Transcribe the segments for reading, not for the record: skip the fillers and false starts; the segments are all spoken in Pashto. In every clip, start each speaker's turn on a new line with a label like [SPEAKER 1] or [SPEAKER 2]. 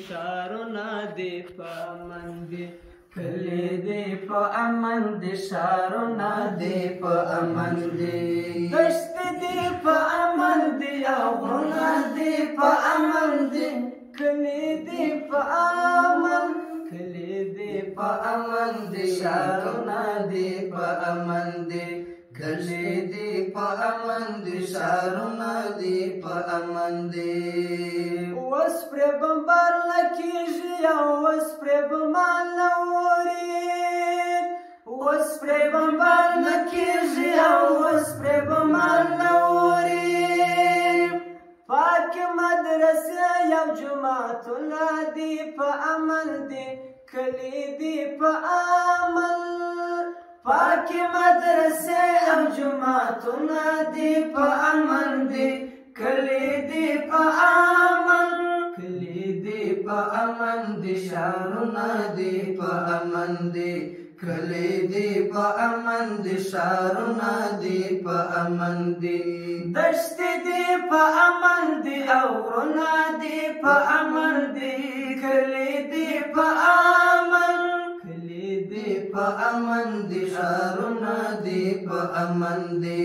[SPEAKER 1] ښارونه دې په امن دي، کلي دې په امن دي، ښارونه دې په امن دي، دښتې دې په امن دي او غرونه دې په امن دي، کلي دې په امن، کلي دې په امن دي، ښارونه دې په امن دي، کلي دې په امن دي، ښارونه دې په امن دي. اوس پرې بمبار نه کېږي او اوس پرې بمان نه اوري، اوس پرې بمبار نه کېږي او اوس پرې بمان نه اوري، پاکې مدرسې او جوماتونه دې په امن دي، کلي دې په امن، پاکې مدرسې او جوماتونه دې په امن دي، کلي دې په امن، کلي دې په امن دي، ښارونه دې په امن دي، کلي دې په امن دي، ښارونه دې په امن دي، دښتې دې په امن دي او غرونه دې په امن دي، کلي دې په امن، کلي دې په امن دي، ښارونه دې په امن دي،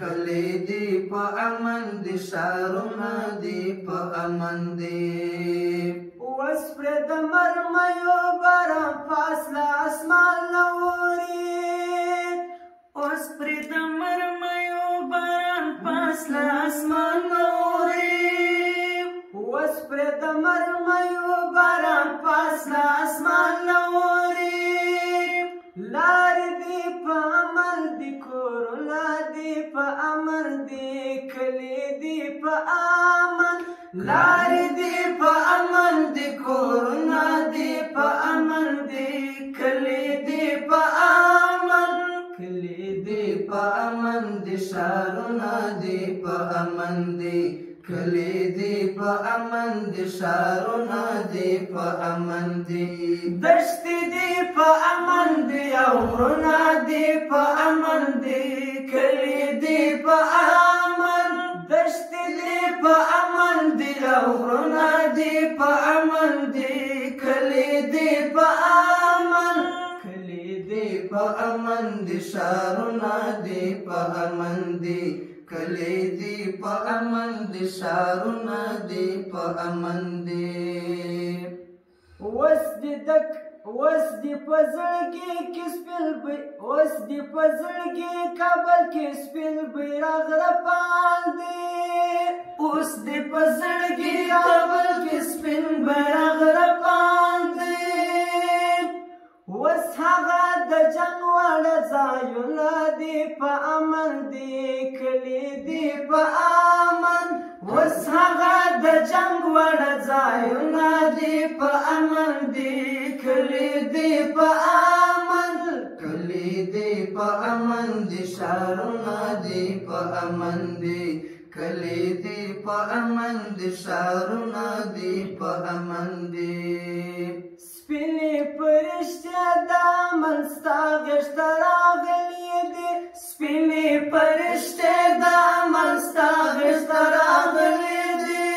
[SPEAKER 1] کلي دې په امن دي، ښارونه دې په امن دي. اوس پرې د مرمیو باران فاصله اسمان نه اوري، اوس پرې د مرمیو باران فاصله اسمان نه اوري، اوس پرې د مرمیو باران فاصله اسمان نه اوري، لارې دې په امن دي، کورونه دې په امن دي، کلي دې په امن، لارې دې په امن دي، کورونه دې په امن دي، کلي دې په امن، کلي دې په امن دي، ښارونه دې په امن دي، کلي دې په امن دي، ښارونه دې په امن دي، دښتې دې په امن دي او غرونه دې په امن دي، کلي دې په امن، دښتې دې په امن دي او غرونه دې په امن دي، کلي دې په امن، کلي دې په امن دي، ښارونه دې په امن دي، کلي دې په امن دي، ښارونه دې په امن دي. اوس دې په زړګي کې سپین اوس دې په زړګي کابل کې سپین بیرغ رپان دی، اوس دې په زړګي کابل کې سپین بیرغ رپان دی، اوس هغه د جنګ واړه ځایونه دې په امن دي، کلي دې په امن، اوس هغه د جنګ واړه ځایونه دې په امن دي، کلي دې په امن، کلي دې په امن دي، ښارونه دې په امن دي، کلي دې په امن دي، ښارونه دې په امن دي. سپینې پرښتې د امن ستا غېږ ته راغلې دي، سپینې پرښتې د امن ستا غېږ ته راغلې دي،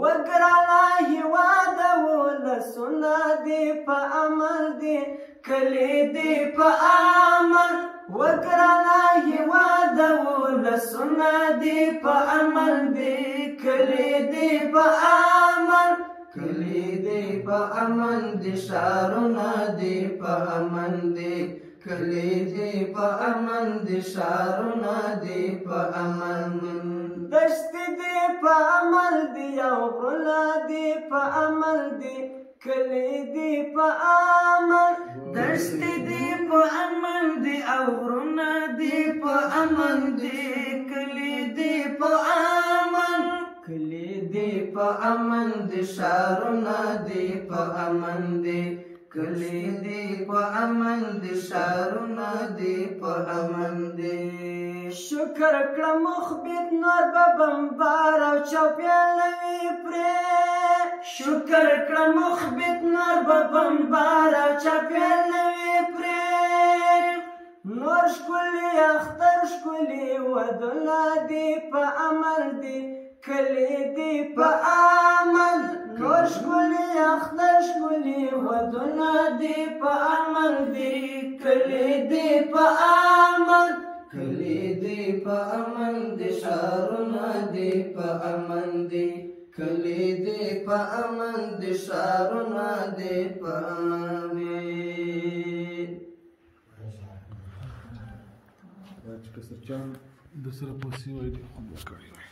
[SPEAKER 1] وګرانه هېواده ولسونه دې په امن دي، کلي دې په امن، وګرانه هېواده ولسونه دې په امن دي، کلي دې په امن، کلي دې په امن دي، ښارونه دې په امن دي، کلي دې په امن دي، ښارونه دې په امن، دښتې دې په امن دي او غرونه دې په امن دي، کلي دې په امن، دښتې دې په امن دي او غرونه دې په امن دي، کلي دې په امن، کلي دې په امن دي، ښارونه دې په امن دي، کلي دې په امن دي، ښارونه دې په امن دي. شکر کړه مخبت نور به بمبار او چاپیل نه وي پرې، شکر کړه مخبت نور به بمبار او چاپیل نه وي پرې، نور ښکلي اختر ښکلي ودونه دې په امن دي، کلي دې په امن، نور ښکلي اختر ښکلي ودونه دي په امن دي کلي دي په امن کلي دي په امن دي ښارونه دي په امن دي کلي دي په امن دي ښارونه دي په امن دي
[SPEAKER 2] چې کسرچان د سره پوسی وایي خوب وکړي